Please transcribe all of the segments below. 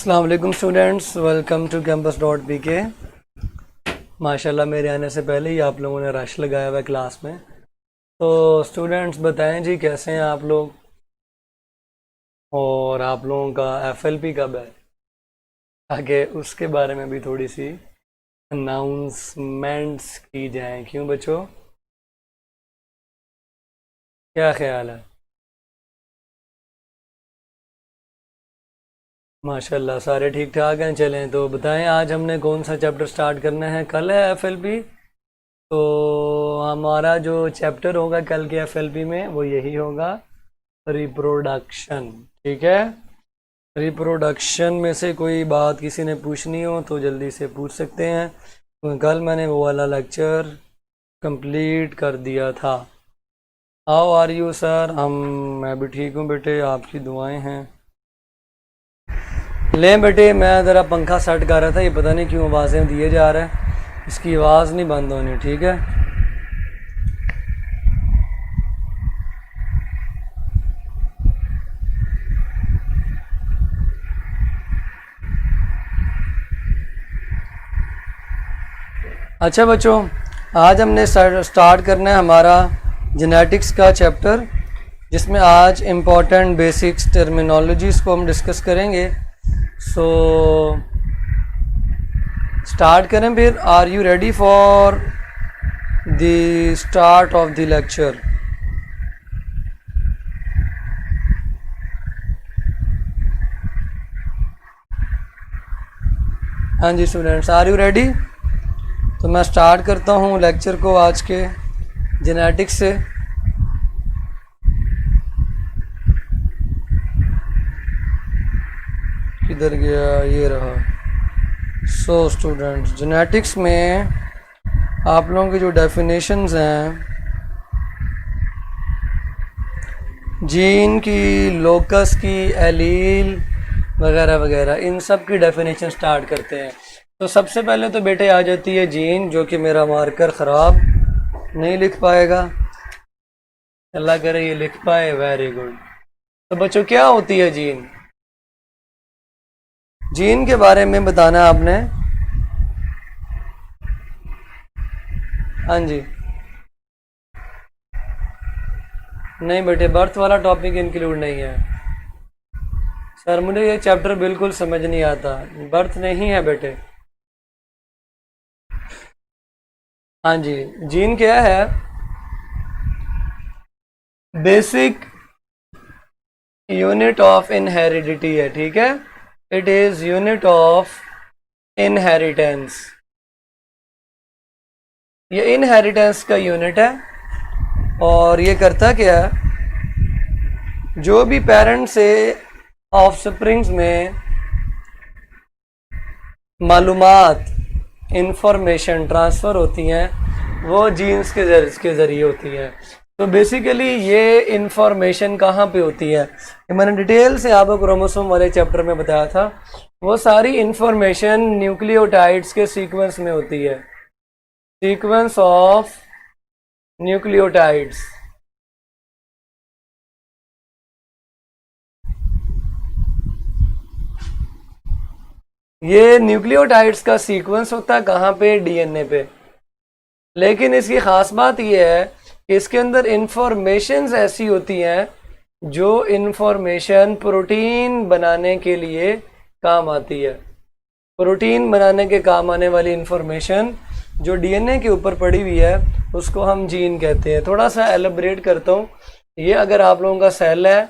अस्सलाम वालेकुम students, welcome to campus dot P K. माशाल्लाह मेरे आने से पहले ही आप लोगों ने रश लगाया हुआ है क्लास में। तो स्टूडेंट्स बताएं जी, कैसे हैं आप लोग और आप लोगों का एफएलपी कब है, ताकि उसके बारे में भी थोड़ी सी अनाउंसमेंट्स की जाएं। क्यों बच्चों, क्या ख्याल है? माशाल्लाह सारे ठीक ठाक हैं। चलें तो बताएं, आज हमने कौन सा चैप्टर स्टार्ट करना है? कल है एफएलपी, तो हमारा जो चैप्टर होगा कल के एफएलपी में वो यही होगा, रिप्रोडक्शन। ठीक है, रिप्रोडक्शन में से कोई बात किसी ने पूछनी हो तो जल्दी से पूछ सकते हैं, तो कल मैंने वो वाला लेक्चर कंप्लीट कर दिया था। How are you sir? मैं भी ठीक हूँ बेटे, आपकी दुआएं हैं। लें बेटे, मैं ज़रा पंखा सेट कर रहा था, ये पता नहीं क्यों आवाज़ें दिए जा रहा है, इसकी आवाज़ नहीं बंद होनी। ठीक है, अच्छा बच्चों, आज हमने स्टार्ट करना है हमारा जेनेटिक्स का चैप्टर, जिसमें आज इम्पॉर्टेंट बेसिक्स टर्मिनोलॉजीज़ को हम डिस्कस करेंगे। सो स्टार्ट करें फिर। Are you ready for the start of the lecture? हाँ जी स्टूडेंट्स, आर यू रेडी? तो मैं स्टार्ट करता हूँ लेक्चर को आज के जेनेटिक्स से। किधर गया, ये रहा। सो स्टूडेंट्स, जेनेटिक्स में आप लोगों की जो डेफिनेशंस हैं, जीन की, लोकस की, एलील वगैरह वगैरह, इन सब की डेफिनेशन स्टार्ट करते हैं। तो सबसे पहले तो बेटे आ जाती है जीन, जो कि मेरा मार्कर ख़राब नहीं लिख पाएगा, अल्लाह करे ये लिख पाए, वेरी गुड। तो बच्चों क्या होती है जीन? जीन के बारे में बताना आपने। हाँ जी, नहीं बेटे, बर्थ वाला टॉपिक इंक्लूड नहीं है सर, मुझे ये चैप्टर बिल्कुल समझ नहीं आता, बर्थ नहीं है बेटे। हाँ जी, जीन क्या है? बेसिक यूनिट ऑफ इनहेरिडिटी है। ठीक है, it is unit of inheritance, ये इनहेरिटेंस का यूनिट है। और ये करता क्या है, जो भी पेरेंट से ऑफस्प्रिंग्स में मालूमात, इंफॉर्मेशन ट्रांसफ़र होती हैं, वो जीन्स के ज़रिए होती हैं। तो बेसिकली ये इंफॉर्मेशन कहाँ पे होती है, ये मैंने डिटेल से आपको क्रोमोसोम वाले चैप्टर में बताया था। वो सारी इंफॉर्मेशन न्यूक्लियोटाइड्स के सीक्वेंस में होती है, सीक्वेंस ऑफ न्यूक्लियोटाइड्स। ये न्यूक्लियोटाइड्स का सीक्वेंस होता है कहाँ पे? डीएनए पे। लेकिन इसकी ख़ास बात यह है कि इसके अंदर इंफॉर्मेशंस ऐसी होती हैं जो इंफॉर्मेशन प्रोटीन बनाने के लिए काम आती है। प्रोटीन बनाने के काम आने वाली इंफॉर्मेशन जो डीएनए के ऊपर पड़ी हुई है, उसको हम जीन कहते हैं। थोड़ा सा एलैबोरेट करता हूँ। ये अगर आप लोगों का सेल है,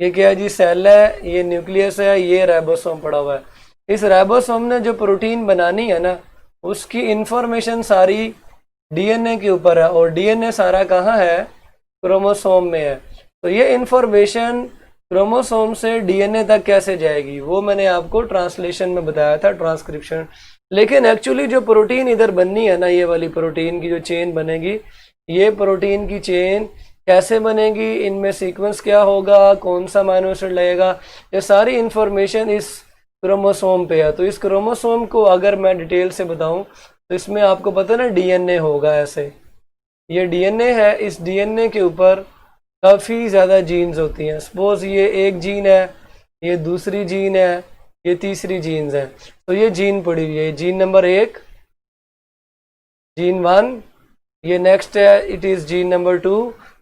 ये क्या है जी? सेल है, ये न्यूक्लियस है, ये राइबोसोम पड़ा हुआ है। इस राइबोसोम ने जो प्रोटीन बनानी है ना, उसकी इंफॉर्मेशन सारी डीएनए के ऊपर है, और डीएनए सारा कहाँ है? क्रोमोसोम में है। तो ये इंफॉर्मेशन क्रोमोसोम से डीएनए तक कैसे जाएगी, वो मैंने आपको ट्रांसलेशन में बताया था, ट्रांसक्रिप्शन। लेकिन एक्चुअली जो प्रोटीन इधर बननी है ना, ये वाली प्रोटीन की जो चेन बनेगी, ये प्रोटीन की चेन कैसे बनेगी, इनमें सीक्वेंस क्या होगा, कौन सा अमीनो एसिड लगेगा, ये सारी इंफॉर्मेशन इस क्रोमोसोम पे है। तो इस क्रोमोसोम को अगर मैं डिटेल से बताऊं, तो इसमें आपको पता ना डीएनए होगा, ऐसे ये डीएनए है, इस डीएनए के ऊपर काफ़ी ज़्यादा जीन्स होती हैं। सपोज ये एक जीन है, ये दूसरी जीन है, ये तीसरी जीन्स है। तो ये जीन पड़ी हुई है, जीन नंबर 1, जीन 1, ये नेक्स्ट है इट इज़ जीन नंबर 2,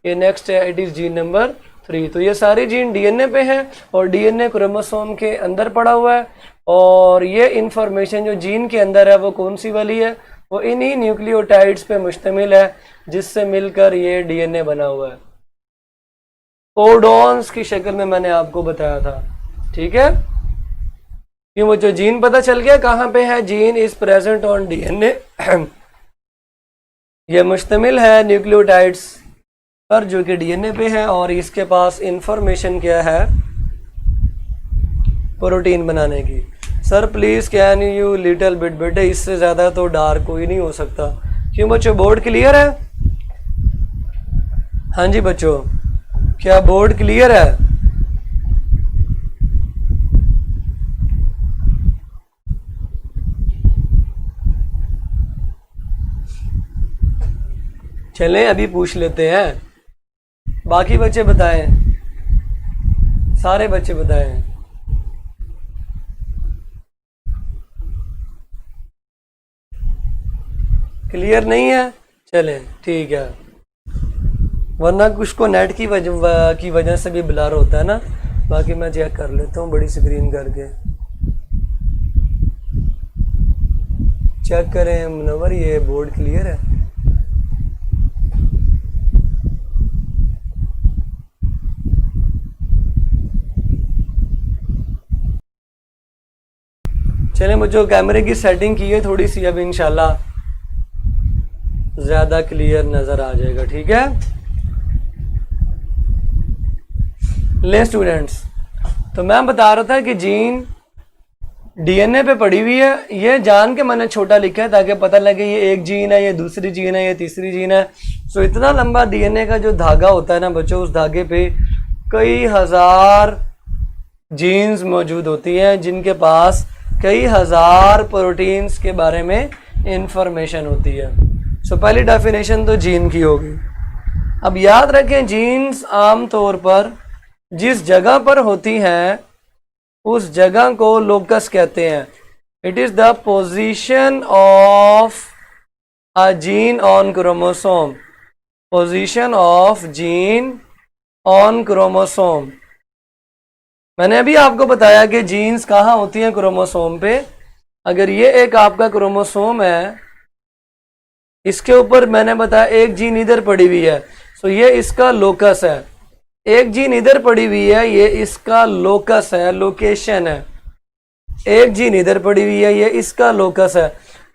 ये नेक्स्ट है इट इज़ जीन नंबर 3। तो ये सारी जीन डीएनए पे है और डीएनए क्रोमोसोम के अंदर पड़ा हुआ है। और ये इंफॉर्मेशन जो जीन के अंदर है वो कौन सी वाली है, वो इन्हीं न्यूक्लियोटाइड्स पे मुश्तमिल है जिससे मिलकर ये डीएनए बना हुआ है। कोडॉन्स की शक्ल में मैंने आपको बताया था, ठीक है। क्यों मुझे जीन पता चल गया कहाँ पे है, gene is present on DNA. ये मुश्तमिल है न्यूक्लियोटाइड्स पर जो कि डीएनए पे है और इसके पास इंफॉर्मेशन क्या है, प्रोटीन बनाने की। Sir please can you little bit, बेटे इससे ज्यादा तो डार्क कोई नहीं हो सकता। क्यों बच्चों बोर्ड क्लियर है? हाँ जी बच्चों, क्या बोर्ड क्लियर है? चलें अभी पूछ लेते हैं, बाकी बच्चे बताएं, सारे बच्चे बताएं। क्लियर नहीं है? चलें ठीक है, वरना कुछ को नेट की वजह से भी ब्लर होता है ना। बाकी मैं चेक कर लेता हूँ बड़ी स्क्रीन करके। चेक करें मुनव्वर, ये बोर्ड क्लियर है? चलें मुझे कैमरे की सेटिंग की है थोड़ी सी, अब इंशाल्लाह ज़्यादा क्लियर नज़र आ जाएगा, ठीक है। ले स्टूडेंट्स, तो मैं बता रहा था कि जीन डीएनए पे पड़ी हुई है। ये जान के मैंने छोटा लिखा है ताकि पता लगे ये एक जीन है, ये दूसरी जीन है, ये तीसरी जीन है। सो इतना लंबा डीएनए का जो धागा होता है ना बच्चों, उस धागे पे कई हजार जीन्स मौजूद होती हैं जिनके पास कई हजार प्रोटीन्स के बारे में इंफॉर्मेशन होती है। सो पहली डेफिनेशन तो जीन की होगी। अब याद रखें जीन्स आम तौर पर जिस जगह पर होती हैं उस जगह को लोकस कहते हैं। It is the position of a gene on chromosome, position of gene on chromosome. मैंने अभी आपको बताया कि जीन्स कहाँ होती हैं, क्रोमोसोम पे। अगर ये एक आपका क्रोमोसोम है, इसके ऊपर मैंने बताया एक जीन इधर पड़ी हुई है, सो ये इसका लोकस है। एक जीन इधर पड़ी हुई है, ये इसका लोकस है, लोकेशन है। एक जीन इधर पड़ी हुई है, ये इसका लोकस है।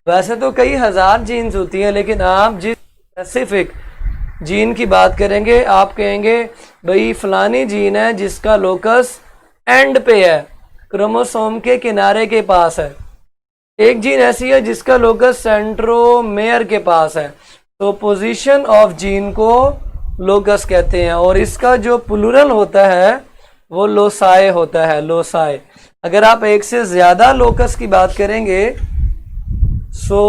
वैसे तो कई हजार जीन्स होती हैं, लेकिन आप जिस स्पेसिफिक जीन की बात करेंगे आप कहेंगे भाई फलानी जीन है जिसका लोकस एंड पे है, क्रोमोसोम के किनारे के पास है। एक जीन ऐसी है जिसका लोकस सेंट्रोमेयर के पास है। तो पोजीशन ऑफ जीन को लोकस कहते हैं और इसका जो प्लूरल होता है वो लोसाई होता है, लोसाई। अगर आप एक से ज्यादा लोकस की बात करेंगे सो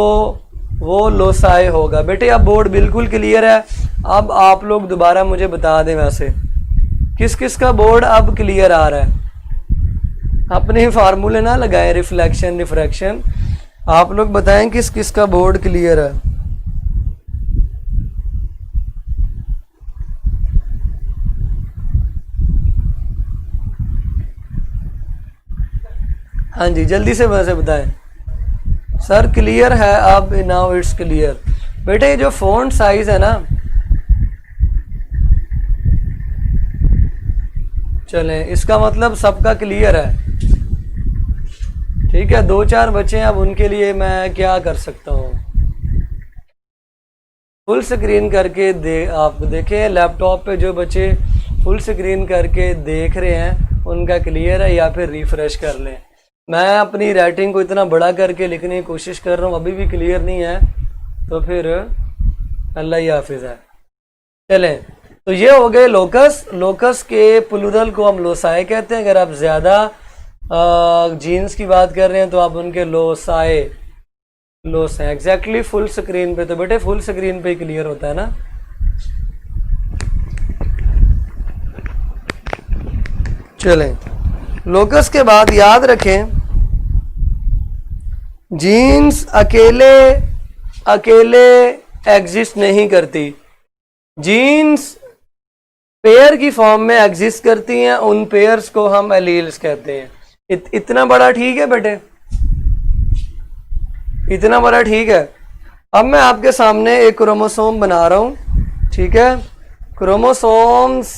वो लोसाई होगा। बेटे अब बोर्ड बिल्कुल क्लियर है। अब आप लोग दोबारा मुझे बता दें वैसे किस किस का बोर्ड अब क्लियर आ रहा है। अपने फार्मूले ना लगाएं, रिफ्लेक्शन रिफ्रैक्शन। आप लोग बताएं किस किस का बोर्ड क्लियर है। हाँ जी जल्दी से वैसे बताएं। सर क्लियर है अब, नाउ इट्स क्लियर। बेटे ये जो फ़ॉन्ट साइज है ना, चलें इसका मतलब सबका क्लियर है, ठीक है। दो चार बच्चे हैं, अब उनके लिए मैं क्या कर सकता हूँ। फुल स्क्रीन करके आप देखें लैपटॉप पे जो बच्चे फुल स्क्रीन करके देख रहे हैं उनका क्लियर है, या फिर रिफ्रेश कर लें। मैं अपनी राइटिंग को इतना बड़ा करके लिखने की कोशिश कर रहा हूँ, अभी भी क्लियर नहीं है, तो फिर अल्लाह ही हाफिज़ है। चलें तो ये हो गए लोकस। लोकस के प्लूरल को हम लोसाए कहते हैं। अगर आप ज़्यादा जीन्स की बात कर रहे हैं तो आप उनके लोसाए, लोसाए एग्जैक्टली फुल स्क्रीन पे। तो बेटे फुल स्क्रीन पे क्लियर होता है ना। चलें लोकस के बाद याद रखें, जीन्स अकेले अकेले एग्जिस्ट नहीं करती, जीन्स पेयर की फॉर्म में एग्जिस्ट करती हैं। उन पेयर्स को हम एलील्स कहते हैं। इतना बड़ा ठीक है बेटे, इतना बड़ा ठीक है। अब मैं आपके सामने एक क्रोमोसोम बना रहा हूं, ठीक है। क्रोमोसोम्स,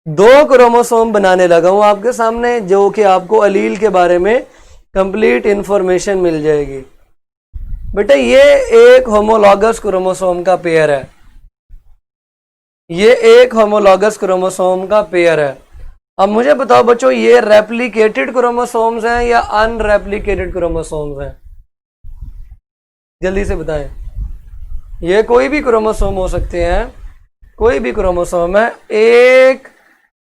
2 क्रोमोसोम बनाने लगा हूं आपके सामने, जो कि आपको अलील के बारे में कंप्लीट इंफॉर्मेशन मिल जाएगी। बेटा ये एक होमोलॉगस क्रोमोसोम का पेयर है, ये एक होमोलॉगस क्रोमोसोम का पेयर है। अब मुझे बताओ बच्चों, ये रेप्लिकेटेड क्रोमोसोम्स हैं या अनरेप्लिकेटेड क्रोमोसोम्स हैं? जल्दी से बताएं। ये कोई भी क्रोमोसोम हो सकते हैं, कोई भी क्रोमोसोम है। एक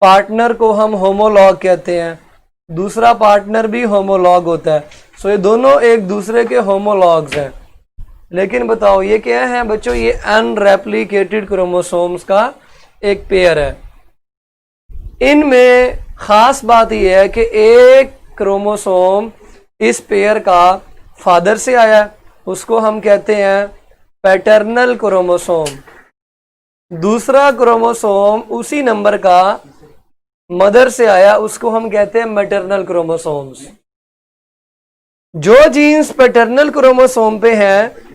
पार्टनर को हम होमोलॉग कहते हैं, दूसरा पार्टनर भी होमोलॉग होता है। सो ये दोनों एक दूसरे के होमोलॉग्स हैं। लेकिन बताओ ये क्या है बच्चों? ये अनरेप्लिकेटेड क्रोमोसोम्स का एक पेयर है। इनमें खास बात यह है कि एक क्रोमोसोम इस पेयर का फादर से आया, उसको हम कहते हैं पैटर्नल क्रोमोसोम। दूसरा क्रोमोसोम उसी नंबर का मदर से आया, उसको हम कहते हैं मैटरनल क्रोमोसोम्स। जो जीन्स पैटर्नल क्रोमोसोम पे हैं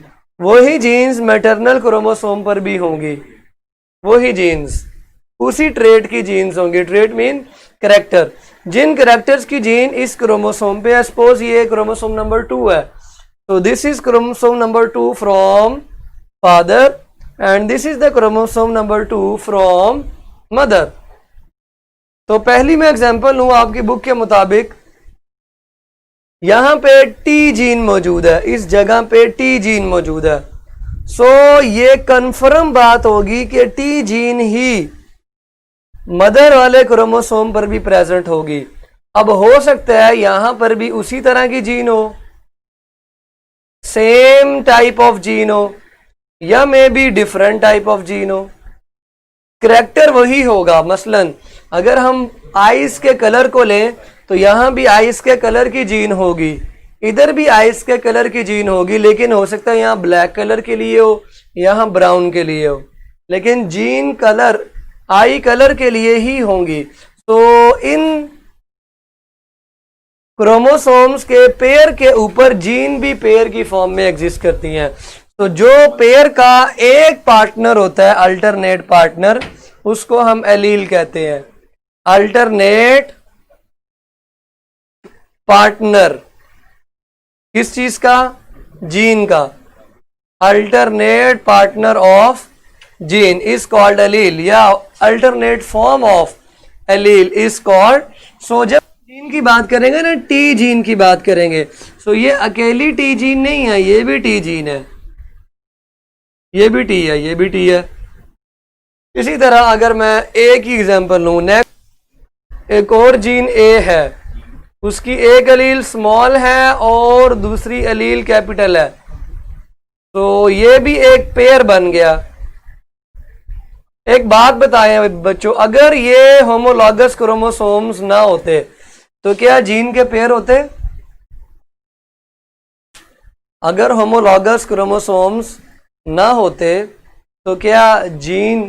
वही जीन्स मैटरनल क्रोमोसोम पर भी होंगी, वही जीन्स, उसी ट्रेट की जीन्स होंगी। Trait mean character. जिन कैरेक्टर्स की जीन इस क्रोमोसोम पे है, सपोज ये क्रोमोसोम नंबर 2 है, तो this is chromosome number 2 from father and this is the chromosome number 2 from mother. तो पहली मैं एग्जांपल लूं आपकी बुक के मुताबिक, यहां पे टी जीन मौजूद है, इस जगह पे टी जीन मौजूद है। सो ये कंफर्म बात होगी कि टी जीन ही मदर वाले क्रोमोसोम पर भी प्रेजेंट होगी। अब हो सकता है यहां पर भी उसी तरह की जीन हो, सेम टाइप ऑफ जीन हो, या may be different type of gene हो। कैरेक्टर वही होगा। मसलन अगर हम आइस के कलर को लें तो यहां भी आइस के कलर की जीन होगी, इधर भी आइस के कलर की जीन होगी, लेकिन हो सकता है यहां ब्लैक कलर के लिए हो, यहां ब्राउन के लिए हो, लेकिन जीन कलर आई कलर के लिए ही होंगी। तो इन क्रोमोसोम्स के पेयर के ऊपर जीन भी पेयर की फॉर्म में एग्जिस्ट करती हैं। तो जो पेयर का एक पार्टनर होता है, अल्टरनेट पार्टनर, उसको हम एलील कहते हैं। अल्टरनेट पार्टनर किस चीज का? जीन का। Alternate partner of gene is called allele, या alternate form of allele is called. So जब जीन की बात करेंगे ना, टी जीन की बात करेंगे, सो ये अकेली टी जीन नहीं है, ये भी टी जीन है, ये भी टी है, ये भी टी है। इसी तरह अगर मैं ए की एग्जांपल लूं, नेक्स्ट एक और जीन ए है, उसकी एक एलील स्मॉल है और दूसरी एलील कैपिटल है, तो ये भी एक पेयर बन गया। एक बात बताएं बच्चों, अगर ये होमोलॉगस क्रोमोसोम्स ना होते तो क्या जीन के पेयर होते? अगर होमोलॉगस क्रोमोसोम्स ना होते तो क्या जीन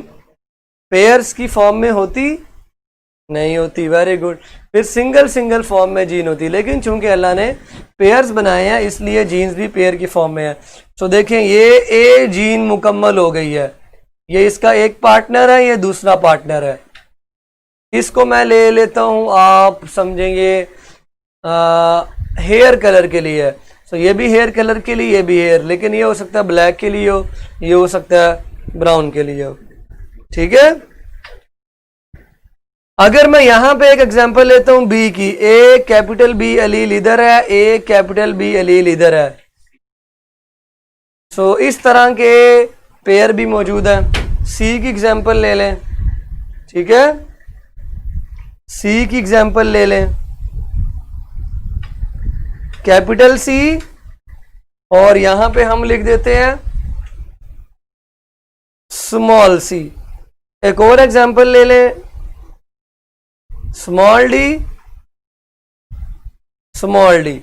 पेयर्स की फॉर्म में होती? नहीं होती। Very good. फिर सिंगल सिंगल फॉर्म में जीन होती, लेकिन चूंकि अल्लाह ने पेयर्स बनाए हैं इसलिए जीन्स भी पेयर की फॉर्म में है। तो देखें ये ए जीन मुकम्मल हो गई है, ये इसका एक पार्टनर है, ये दूसरा पार्टनर है। इसको मैं ले लेता हूं, आप समझेंगे हेयर कलर के लिए। तो ये भी हेयर कलर के लिए, ये भी हेयर, लेकिन ये हो सकता है ब्लैक के लिए हो, ये हो सकता है ब्राउन के लिए हो। ठीक है। अगर मैं यहां पे एक एग्जांपल लेता हूं बी की, ए कैपिटल बी एलील इधर है, ए कैपिटल बी एलील इधर है। सो इस तरह के पेयर भी मौजूद है। सी की एग्जांपल ले लें, ठीक है, सी की एग्जांपल ले लें, कैपिटल सी, और यहां पे हम लिख देते हैं स्मॉल सी। एक और एग्जांपल ले लें, स्मॉल डी, स्मॉल डी।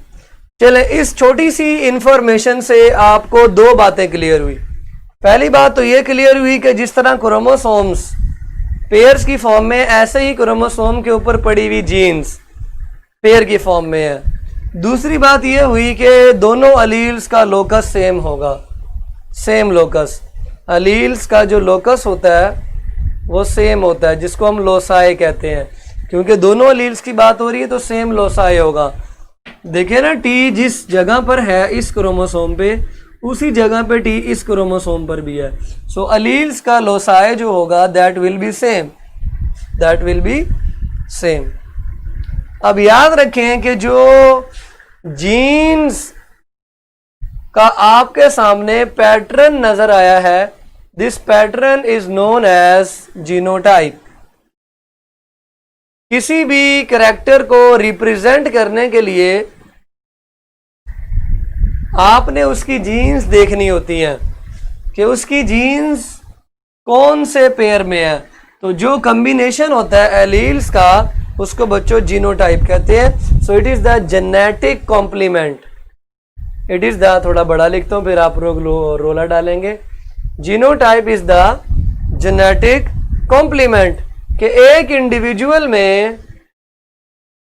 चले, इस छोटी सी इंफॉर्मेशन से आपको दो बातें क्लियर हुई। पहली बात तो ये क्लियर हुई कि जिस तरह क्रोमोसोम्स पेयर्स की फॉर्म में, ऐसे ही क्रोमोसोम के ऊपर पड़ी हुई जीन्स पेयर की फॉर्म में है। दूसरी बात यह हुई कि दोनों अलील्स का लोकस सेम होगा, सेम लोकस। अलील्स का जो लोकस होता है वो सेम होता है, जिसको हम लोसाई कहते हैं। क्योंकि दोनों अलील्स की बात हो रही है तो सेम लोसाई होगा। देखिए ना, टी जिस जगह पर है इस क्रोमोसोम पे, उसी जगह पे टी इस क्रोमोसोम पर भी है। सो अलील्स का लोसाई जो होगा that will be same, that will be same. अब याद रखें कि जो जीन्स का आपके सामने पैटर्न नजर आया है, this pattern is known as genotype. किसी भी कैरेक्टर को रिप्रेजेंट करने के लिए आपने उसकी जीन्स देखनी होती हैं कि उसकी जीन्स कौन से पेयर में है। तो जो कॉम्बिनेशन होता है एलील्स का, उसको बच्चों जीनोटाइप कहते हैं। So it is the genetic complement, it is the, थोड़ा बड़ा लिखता हूं फिर आप लोग रोला डालेंगे। Genotype is the genetic complement कि एक इंडिविजुअल में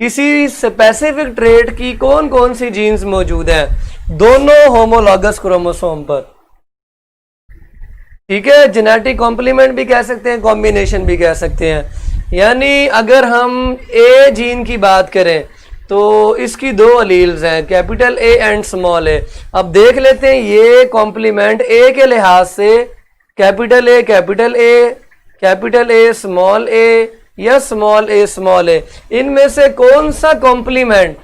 किसी स्पेसिफिक ट्रेट की कौन कौन सी जीन्स मौजूद है दोनों होमोलॉगस क्रोमोसोम पर। ठीक है, जेनेटिक कॉम्प्लीमेंट भी कह सकते हैं, कॉम्बिनेशन भी कह सकते हैं। यानी अगर हम ए जीन की बात करें तो इसकी दो अलील्स हैं, कैपिटल ए एंड स्मॉल ए। अब देख लेते हैं ये कॉम्प्लीमेंट ए के लिहाज से capital A capital A, capital A small A, या स्मॉल ए, इनमें से कौन सा कॉम्प्लीमेंट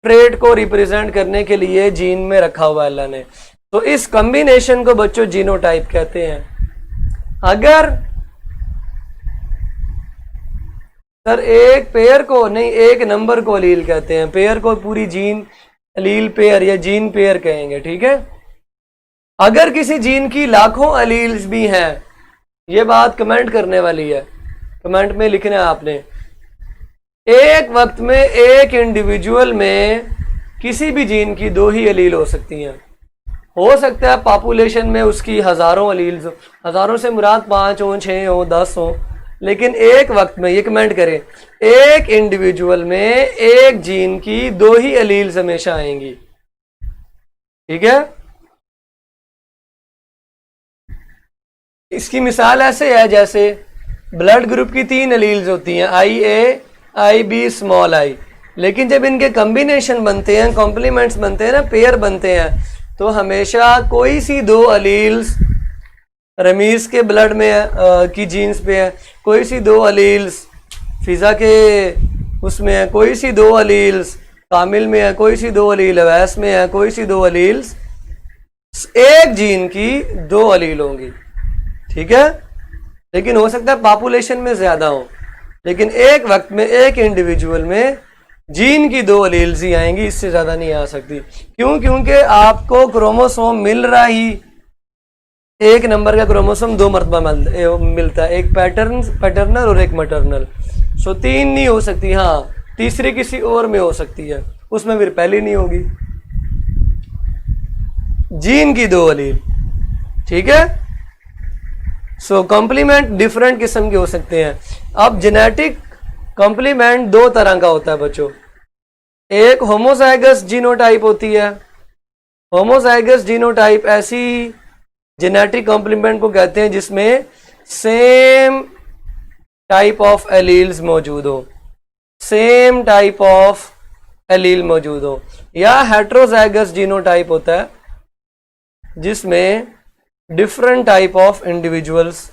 ट्रेट को रिप्रेजेंट करने के लिए जीन में रखा हुआ अल्लाह ने। तो इस कॉम्बिनेशन को बच्चों जीनोटाइप कहते हैं। अगर सर एक पेयर को नहीं, एक नंबर को अलील कहते हैं, पेयर को पूरी जीन अलील पेयर या जीन पेयर कहेंगे। ठीक है, अगर किसी जीन की लाखों अलील्स भी हैं, ये बात कमेंट करने वाली है, कमेंट में लिखना है आपने। एक वक्त में एक इंडिविजुअल में किसी भी जीन की दो ही अलील हो सकती हैं। हो सकता है पॉपुलेशन में उसकी हजारों अलील्स, हजारों से मुराद 5 हो, 6 हो, 10 हो, लेकिन एक वक्त में, ये कमेंट करें, एक इंडिविजुअल में एक जीन की दो ही अलील्स हमेशा आएंगी। ठीक है, इसकी मिसाल ऐसे है जैसे ब्लड ग्रुप की 3 अलील्स होती हैं, आई ए, आई बी, स्मॉल आई। लेकिन जब इनके कॉम्बिनेशन बनते हैं, कॉम्प्लीमेंट्स बनते हैं ना, पेयर बनते हैं, तो हमेशा कोई सी दो अलील्स रमीज के ब्लड में है, की जीन्स पे है, कोई सी दो अलील्स फिजा के उसमें है, कोई सी दो अलील्स कामिल में है, कोई सी दो अलील अवैस में है, कोई सी दो अलील्स, एक जीन की दो अलील होंगी। ठीक है, लेकिन हो सकता है पॉपुलेशन में ज्यादा हो, लेकिन एक वक्त में एक इंडिविजुअल में जीन की दो अलील्स ही आएंगी, इससे ज्यादा नहीं आ सकती। क्यों? क्योंकि आपको क्रोमोसोम मिल रहा ही एक नंबर का क्रोमोसोम 2 मरतबा मिलता है, एक पैटर्नल और एक मटर्नल। सो 3 नहीं हो सकती, हाँ तीसरी किसी और में हो सकती है, उसमें फिर पहली नहीं होगी। जीन की दो अलील। ठीक है, सो कॉम्प्लीमेंट डिफरेंट किस्म के हो सकते हैं। अब जेनेटिक कॉम्प्लीमेंट 2 तरह का होता है बच्चों। एक होमोजाइगस जीनोटाइप होती है। होमोजाइगस जीनोटाइप ऐसी जेनेटिक कॉम्प्लीमेंट को कहते हैं जिसमें सेम टाइप ऑफ एलील्स मौजूद हो, सेम टाइप ऑफ एलील मौजूद हो। या हेट्रोजाइगस जीनोटाइप होता है जिसमें different type of individuals,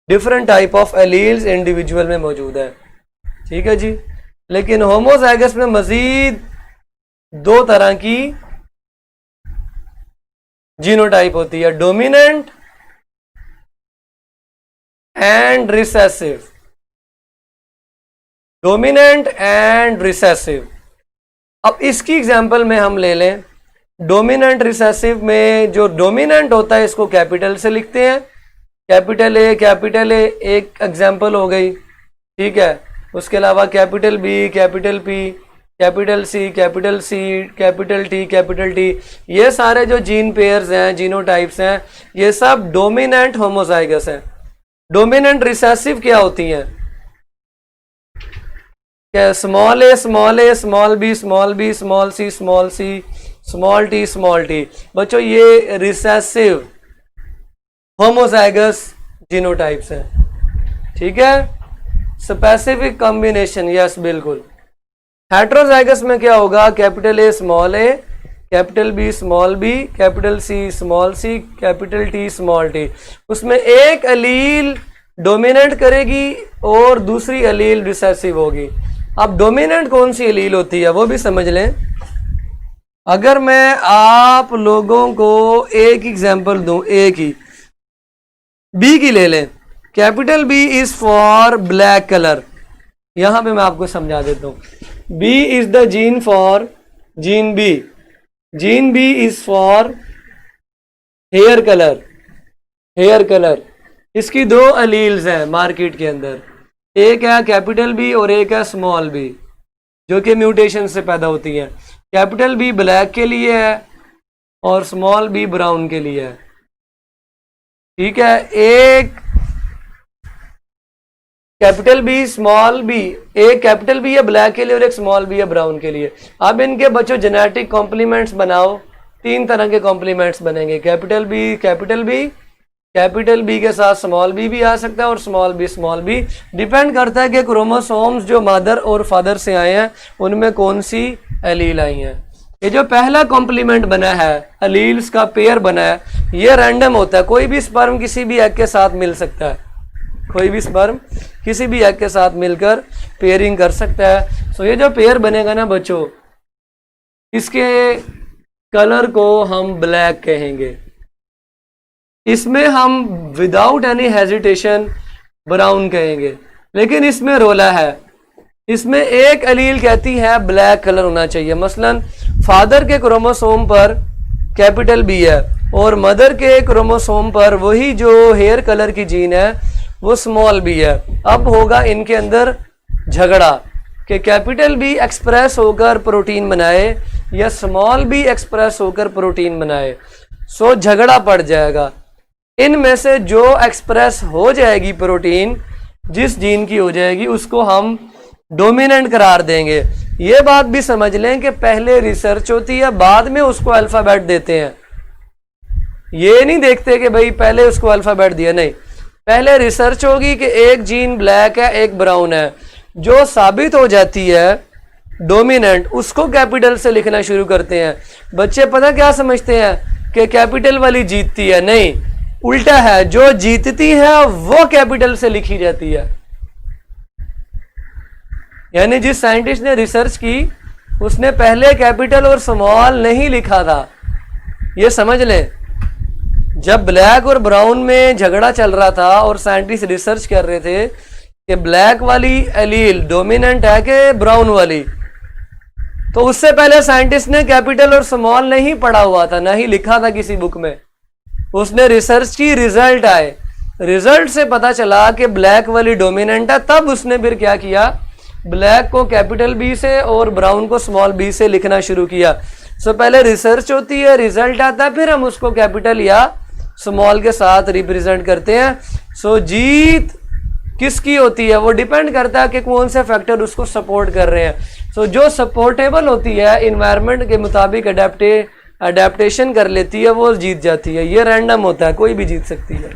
different type of alleles individual में मौजूद है। ठीक है जी, लेकिन होमोजाइगस में मजीद 2 तरह की जीनोटाइप होती है, dominant and recessive. Dominant and recessive. अब इसकी एग्जांपल में हम ले लें, डोमिनेंट रिसेसिव में जो डोमिनेंट होता है इसको कैपिटल से लिखते हैं, कैपिटल ए, एक एग्जांपल हो गई। ठीक है, उसके अलावा capital B, capital P, capital C, capital C, capital T, capital T, ये सारे जो जीन पेयर्स हैं, जीनोटाइप्स हैं, ये सब डोमिनेंट होमोजाइगस हैं। डोमिनेंट रिसेसिव क्या होती हैं? क्या small A, small A, small B, small B, small C, small C, small T, small T. बच्चों ये रिसेसिव होमोजाइगस जीनोटाइप्स हैं, ठीक है। स्पेसिफिक कॉम्बिनेशन, यस बिल्कुल। हेट्रोजाइगस में क्या होगा? Capital A small A, capital B small B, capital C small C, capital T small T. उसमें एक एलील डोमिनेंट करेगी और दूसरी एलील रिसेसिव होगी। अब डोमिनेंट कौन सी एलील होती है वो भी समझ लें। अगर मैं आप लोगों को एक एग्जांपल दूं, एक ही बी की ले लें। Capital B is for black colour. यहां पे मैं आपको समझा देता हूं। B is the gene for gene B. Gene B is for hair colour. Hair colour, इसकी दो अलील्स हैं मार्केट के अंदर, एक है कैपिटल बी और एक है स्मॉल बी, जो कि म्यूटेशन से पैदा होती है। कैपिटल बी ब्लैक के लिए है और स्मॉल बी ब्राउन के लिए है, ठीक है। एक कैपिटल बी स्मॉल बी, एक कैपिटल बी है ब्लैक के लिए और एक स्मॉल बी है ब्राउन के लिए। अब इनके बच्चों जेनेटिक कॉम्प्लीमेंट्स बनाओ, तीन तरह के कॉम्प्लीमेंट्स बनेंगे। Capital B, capital B, capital B के साथ स्मॉल बी भी आ सकता है और स्मॉल बी। डिपेंड करता है कि क्रोमोसोम्स जो मदर और फादर से आए हैं उनमें कौन सी एलील आई हैं। ये जो पहला कॉम्प्लीमेंट बना है, एलील्स का पेयर बना है, ये रैंडम होता है। कोई भी स्पर्म किसी भी एग के साथ मिल सकता है, कोई भी स्पर्म किसी भी एग के साथ मिलकर पेयरिंग कर सकता है। सो ये जो पेयर बनेगा ना बच्चों, इसके कलर को हम ब्लैक कहेंगे। इसमें हम विदाउट एनी हेजिटेशन ब्राउन कहेंगे। लेकिन इसमें रोला है, इसमें एक एलील कहती है ब्लैक कलर होना चाहिए। मसलन फादर के क्रोमोसोम पर कैपिटल बी है और मदर के क्रोमोसोम पर वही जो हेयर कलर की जीन है वो स्मॉल बी है। अब होगा इनके अंदर झगड़ा कि कैपिटल बी एक्सप्रेस होकर प्रोटीन बनाए या स्मॉल बी एक्सप्रेस होकर प्रोटीन बनाए। सो झगड़ा पड़ जाएगा। इनमें से जो एक्सप्रेस हो जाएगी प्रोटीन, जिस जीन की हो जाएगी, उसको हम डोमिनेंट करार देंगे। ये बात भी समझ लें कि पहले रिसर्च होती है, बाद में उसको अल्फाबेट देते हैं। ये नहीं देखते कि भाई पहले उसको अल्फाबेट दिया, नहीं, पहले रिसर्च होगी कि एक जीन ब्लैक है एक ब्राउन है। जो साबित हो जाती है डोमिनेंट, उसको कैपिटल से लिखना शुरू करते हैं। बच्चे पता क्या समझते हैं कि कैपिटल वाली जीतती है, नहीं, उल्टा है, जो जीतती है वो कैपिटल से लिखी जाती है। यानी जिस साइंटिस्ट ने रिसर्च की उसने पहले कैपिटल और स्मॉल नहीं लिखा था। ये समझ लें, जब ब्लैक और ब्राउन में झगड़ा चल रहा था और साइंटिस्ट रिसर्च कर रहे थे कि ब्लैक वाली एलील डोमिनेंट है कि ब्राउन वाली, तो उससे पहले साइंटिस्ट ने कैपिटल और स्मॉल नहीं पढ़ा हुआ था, नहीं लिखा था किसी बुक में। उसने रिसर्च की, रिजल्ट आए, रिजल्ट से पता चला कि ब्लैक वाली डोमिनेंट है। तब उसने फिर क्या किया, ब्लैक को कैपिटल बी से और ब्राउन को स्मॉल बी से लिखना शुरू किया। सो पहले रिसर्च होती है, रिजल्ट आता है, फिर हम उसको कैपिटल या स्मॉल के साथ रिप्रेजेंट करते हैं। सो जीत किसकी होती है वो डिपेंड करता है कि कौन से फैक्टर उसको सपोर्ट कर रहे हैं। सो जो सपोर्टेबल होती है, इन्वायरमेंट के मुताबिक अडेप्टेशन कर लेती है, वो जीत जाती है। ये रैंडम होता है, कोई भी जीत सकती है,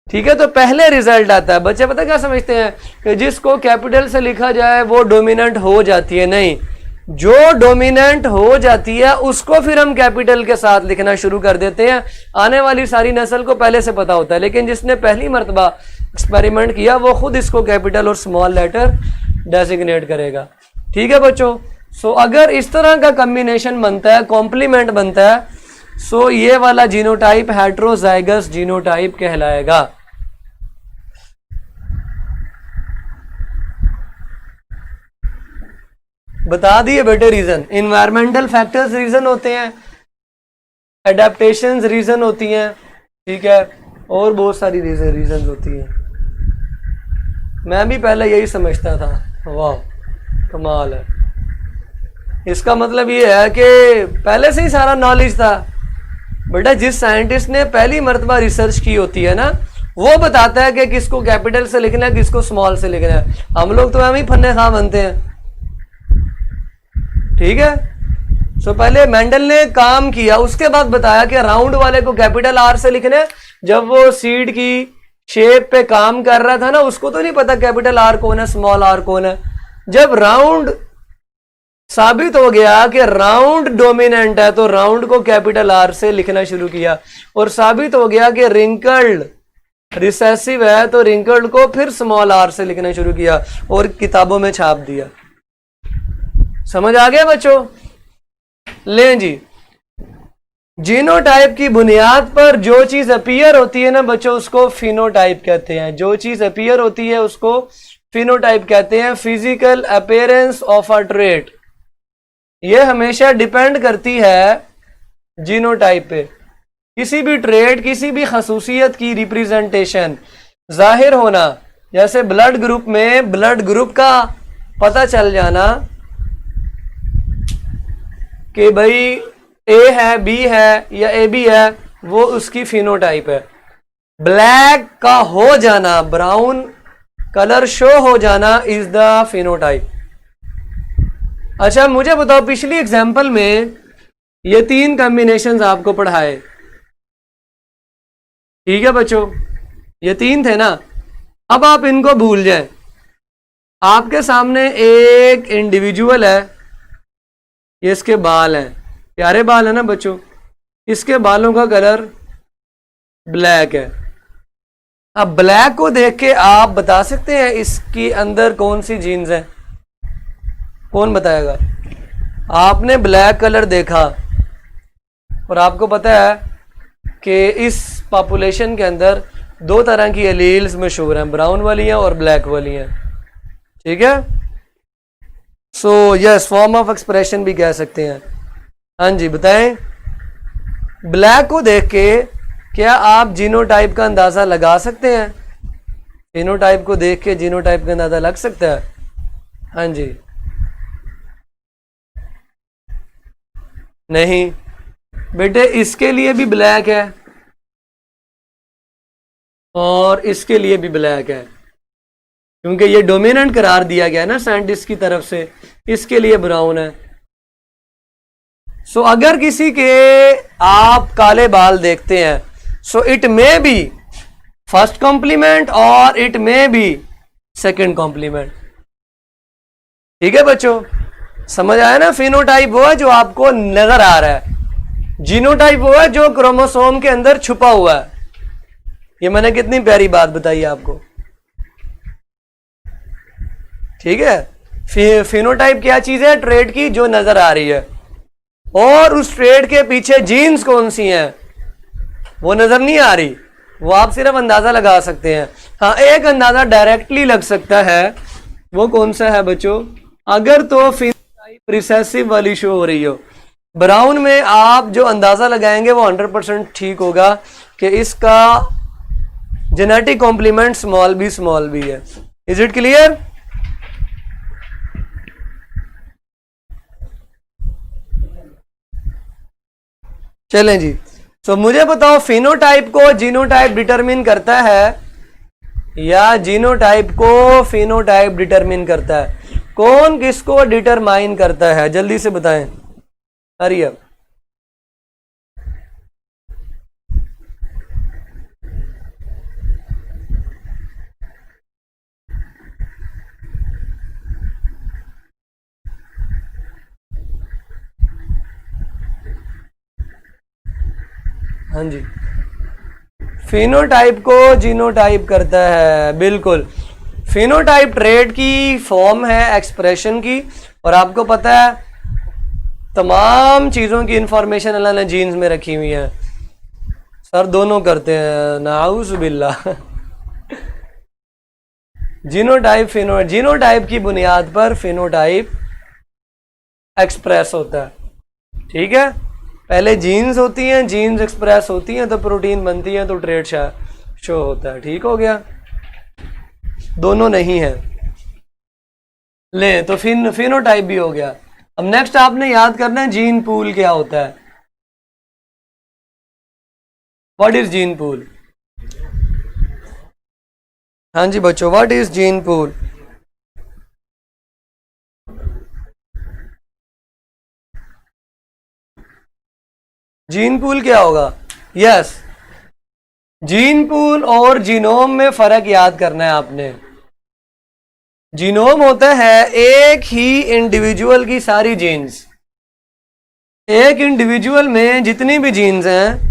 ठीक है। तो पहले रिजल्ट आता है। बच्चे पता क्या समझते हैं कि जिसको कैपिटल से लिखा जाए वो डोमिनेंट हो जाती है, नहीं, जो डोमिनेंट हो जाती है उसको फिर हम कैपिटल के साथ लिखना शुरू कर देते हैं। आने वाली सारी नस्ल को पहले से पता होता है, लेकिन जिसने पहली मर्तबा एक्सपेरिमेंट किया वो खुद इसको कैपिटल और स्मॉल लेटर डेजिग्नेट करेगा, ठीक है बच्चों। सो अगर इस तरह का कॉम्बिनेशन बनता है, कॉम्प्लीमेंट बनता है, सो ये वाला जीनोटाइप हेट्रोजाइगस जीनोटाइप कहलाएगा। बता दिए बेटे रीजन। इन्वायरमेंटल फैक्टर्स रीजन होते हैं, एडेप्टेशंस रीजन होती हैं, ठीक है, और बहुत सारी रीजन होती हैं। मैं भी पहले यही समझता था। वाह, कमाल है। इसका मतलब ये है कि पहले से ही सारा नॉलेज था। बेटा जिस साइंटिस्ट ने पहली मर्तबा रिसर्च की होती है ना, वो बताता है कि किसको कैपिटल से लिखना है, किसको स्मॉल से लिखना है। हम लोग तो हम ही फन्ने खा बनते हैं। ठीक है। सो पहले मेंडल ने काम किया, उसके बाद बताया कि राउंड वाले को कैपिटल आर से लिखना है। जब वो सीड की शेप पे काम कर रहा था ना, उसको तो नहीं पता कैपिटल आर कौन है, स्मॉल आर कौन है। जब राउंड साबित हो गया कि राउंड डोमिनेंट है, तो राउंड को कैपिटल आर से लिखना शुरू किया। और साबित हो गया कि रिंकल्ड रिसेसिव है, तो रिंकल्ड को फिर स्मॉल आर से लिखना शुरू किया और किताबों में छाप दिया। समझ आ गया बच्चों? लें जी, जीनोटाइप की बुनियाद पर जो चीज अपीयर होती है ना बच्चों, उसको फिनोटाइप कहते हैं। जो चीज अपीयर होती है उसको फिनोटाइप कहते हैं। Physical appearance of a trait, ये हमेशा डिपेंड करती है जीनोटाइप पे। किसी भी ट्रेट, किसी भी खसूसियत की रिप्रेजेंटेशन, जाहिर होना, जैसे ब्लड ग्रुप में ब्लड ग्रुप का पता चल जाना कि भाई ए है, बी है या ए बी है, वो उसकी फिनोटाइप है। ब्लैक का हो जाना, ब्राउन कलर शो हो जाना इज द फिनोटाइप। अच्छा मुझे बताओ, पिछली एग्जाम्पल में ये 3 कॉम्बिनेशंस आपको पढ़ाए, ठीक है बच्चों, ये 3 थे ना। अब आप इनको भूल जाएं। आपके सामने एक इंडिविजुअल है, ये इसके बाल हैं, प्यारे बाल है ना बच्चों, इसके बालों का कलर ब्लैक है। अब ब्लैक को देख के आप बता सकते हैं इसके अंदर कौन सी जीन्स है? कौन बताएगा? आपने ब्लैक कलर देखा और आपको पता है कि इस पॉपुलेशन के अंदर 2 तरह की एलील्स मशहूर हैं, ब्राउन वाली हैं और ब्लैक वाली हैं। ठीक है। So yes, form of expression भी कह सकते हैं। हाँ जी बताएं। ब्लैक को देख के क्या आप जीनोटाइप का अंदाजा लगा सकते हैं? फिनोटाइप को देख के जीनोटाइप का अंदाजा लग सकता है? हाँ जी। नहीं बेटे, इसके लिए भी ब्लैक है और इसके लिए भी ब्लैक है, क्योंकि ये डोमिनेंट करार दिया गया है ना साइंटिस्ट की तरफ से। इसके लिए ब्राउन है। सो अगर किसी के आप काले बाल देखते हैं, so it may be first complement और it may be second complement. ठीक है बच्चों, समझ आया ना? फिनोटाइप वो है जो आपको नजर आ रहा है, जीनोटाइप वो है जो क्रोमोसोम के अंदर छुपा हुआ है। ये मैंने कितनी प्यारी बात बताई आपको। ठीक है। फिनोटाइप क्या चीज है? ट्रेट की जो नजर आ रही है, और उस ट्रेट के पीछे जीन्स कौन सी हैं वो नजर नहीं आ रही, वो आप सिर्फ अंदाजा लगा सकते हैं। हाँ, एक अंदाजा डायरेक्टली लग सकता है, वो कौन सा है बच्चों? अगर तो फिनोटाइप रिसेसिव वाली शो हो रही हो, ब्राउन में आप जो अंदाजा लगाएंगे वो 100% ठीक होगा कि इसका जेनेटिक कॉम्प्लीमेंट स्मॉल बी है। Is it clear? चलें जी। तो मुझे बताओ, फिनोटाइप को जीनोटाइप डिटरमिन करता है या जीनोटाइप को फिनोटाइप डिटरमिन करता है? कौन किसको डिटरमाइन करता है? जल्दी से बताएं। हरी अब हाँ जी, फिनोटाइप को जीनोटाइप करता है, बिल्कुल। फिनोटाइप ट्रेट की फॉर्म है एक्सप्रेशन की, और आपको पता है तमाम चीज़ों की इंफॉर्मेशन अल्लाह ने जीन्स में रखी हुई है। सर दोनों करते हैं, नाउज़ बिल्लाह। जीनोटाइप जीनोटाइप की बुनियाद पर फिनोटाइप एक्सप्रेस होता है। ठीक है। पहले जीन्स होती हैं, जीन्स एक्सप्रेस होती हैं तो प्रोटीन बनती है, तो ट्रेट शो होता है। ठीक हो गया। दोनों नहीं है। ले तो फिनोटाइप भी हो गया। अब नेक्स्ट आपने याद करना है जीन पूल क्या होता है। What is gene pool? हाँ जी बच्चों, what is gene pool? Gene pool क्या होगा? यस, जीन पूल और जीनोम में फर्क याद करना है आपने। जीनोम होता है एक ही इंडिविजुअल की सारी जीन्स, एक इंडिविजुअल में जितनी भी जीन्स हैं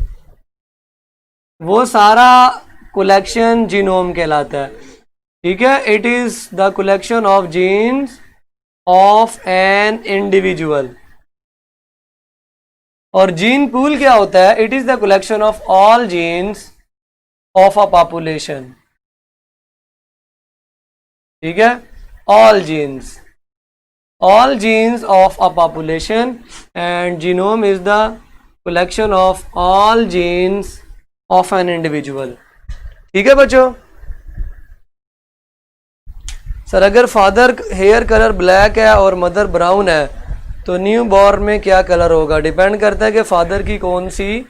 वो सारा कलेक्शन जीनोम कहलाता है। ठीक है, it is the collection of jeans of an individual. और जीन पूल क्या होता है? It is the collection of all jeans of a population. ठीक है, all genes of a population, and genome is the collection of all genes of an individual। ठीक है बच्चों। Sir अगर फादर हेयर कलर ब्लैक है और mother brown है तो न्यू बॉर्न में क्या कलर होगा? डिपेंड करता है कि फादर की कौन सी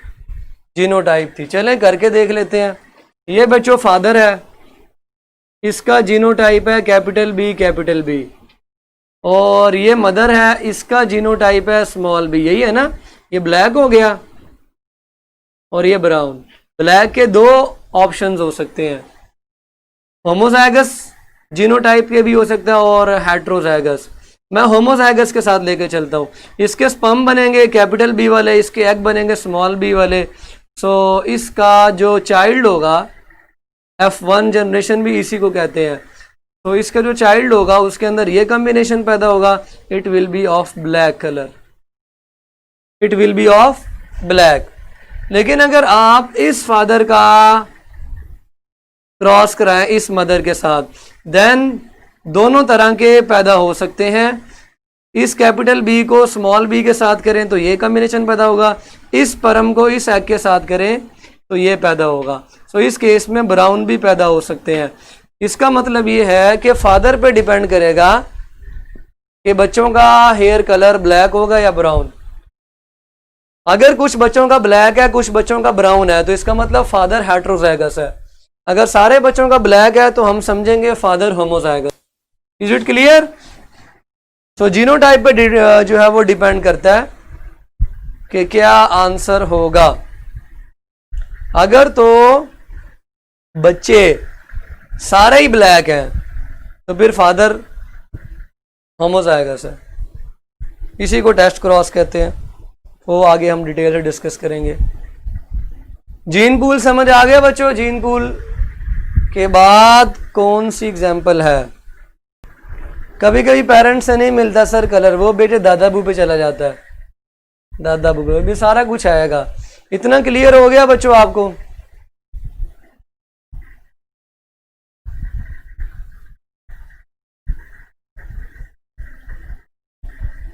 जीनोटाइप थी। चलें करके देख लेते हैं। ये बच्चों फादर है, इसका जीनोटाइप है कैपिटल बी, और ये मदर है, इसका जीनोटाइप है स्मॉल बी। यही है ना, ये ब्लैक हो गया और ये ब्राउन। ब्लैक के दो ऑप्शंस हो सकते हैं, होमोजाइगस जीनोटाइप के भी हो सकता है और हेट्रोजाइगस। मैं होमोजाइगस के साथ लेके चलता हूँ। इसके स्पर्म बनेंगे कैपिटल बी वाले, इसके एग बनेंगे स्मॉल बी वाले। सो इसका जो चाइल्ड होगा, F1 जनरेशन भी इसी को कहते हैं, तो इसका जो चाइल्ड होगा उसके अंदर ये कॉम्बिनेशन पैदा होगा। It will be of black colour, it will be of black. लेकिन अगर आप इस फादर का क्रॉस कराएं इस मदर के साथ, देन दोनों तरह के पैदा हो सकते हैं। इस कैपिटल बी को स्मॉल बी के साथ करें तो ये कॉम्बिनेशन पैदा होगा, इस परम को इस एग के साथ करें तो ये पैदा होगा। सो इस केस में ब्राउन भी पैदा हो सकते हैं। इसका मतलब ये है कि फादर पे डिपेंड करेगा कि बच्चों का हेयर कलर ब्लैक होगा या ब्राउन। अगर कुछ बच्चों का ब्लैक है, कुछ बच्चों का ब्राउन है, तो इसका मतलब फादर हेट्रोजाइगस है। अगर सारे बच्चों का ब्लैक है तो हम समझेंगे father homozygous. Is it clear? तो जीनोटाइप पे जो है वो डिपेंड करता है कि क्या आंसर होगा। अगर तो बच्चे सारे ही ब्लैक हैं तो फिर फादर होमोजाइगस है। इसी को टेस्ट क्रॉस कहते हैं, वो आगे हम डिटेल से डिस्कस करेंगे। जीन पूल समझ आ गया बच्चों? जीन पूल के बाद कौन सी एग्जांपल है? कभी कभी पेरेंट्स से नहीं मिलता सर कलर, वो बेटे दादा बू पे चला जाता है, दादा बू पे भी सारा कुछ आएगा। इतना क्लियर हो गया बच्चों आपको?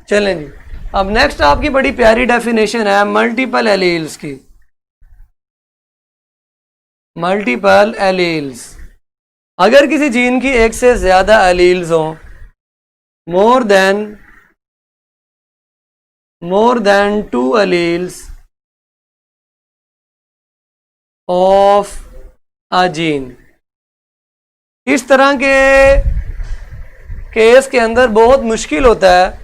चलें जी, अब नेक्स्ट आपकी बड़ी प्यारी डेफिनेशन है मल्टीपल एलील्स की। मल्टीपल एलील्स, अगर किसी जीन की एक से ज्यादा एलील्स हो, more than 2 alleles of a gene, इस तरह के केस के अंदर बहुत मुश्किल होता है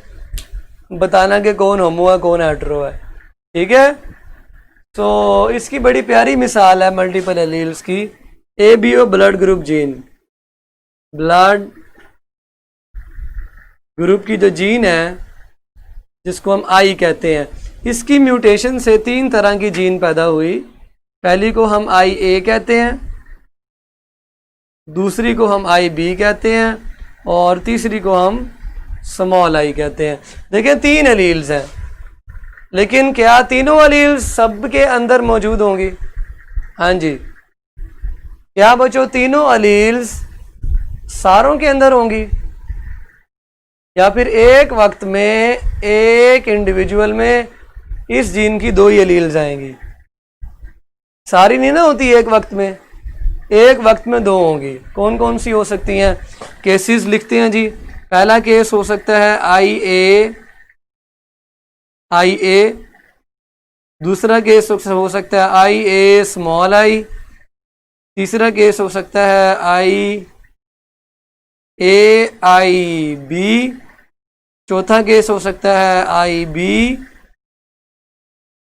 बताना कि कौन होमो है कौन हेटेरो है। ठीक है, तो इसकी बड़ी प्यारी मिसाल है मल्टीपल एलील्स की। ABO blood group gene, blood group की जो जीन है जिसको हम आई कहते हैं, इसकी म्यूटेशन से 3 तरह की जीन पैदा हुई। पहली को हम IA कहते हैं, दूसरी को हम IB कहते हैं, और तीसरी को हम स्मॉल आई कहते हैं। देखिए 3 एलील्स हैं, लेकिन क्या तीनों एलील्स सबके अंदर मौजूद होंगी? हाँ जी। क्या बच्चों तीनों एलील्स सारों के अंदर होंगी, या फिर एक वक्त में एक इंडिविजुअल में इस जीन की 2 ही एलील्स आएंगी? सारी नहीं ना होती एक वक्त में, एक वक्त में दो होंगी। कौन कौन सी हो सकती हैं? केसेस लिखते हैं जी। पहला केस हो सकता है आई ए, दूसरा केस हो सकता है आई ए स्मॉल आई, तीसरा केस हो सकता है आई ए आई बी, चौथा केस हो सकता है आई बी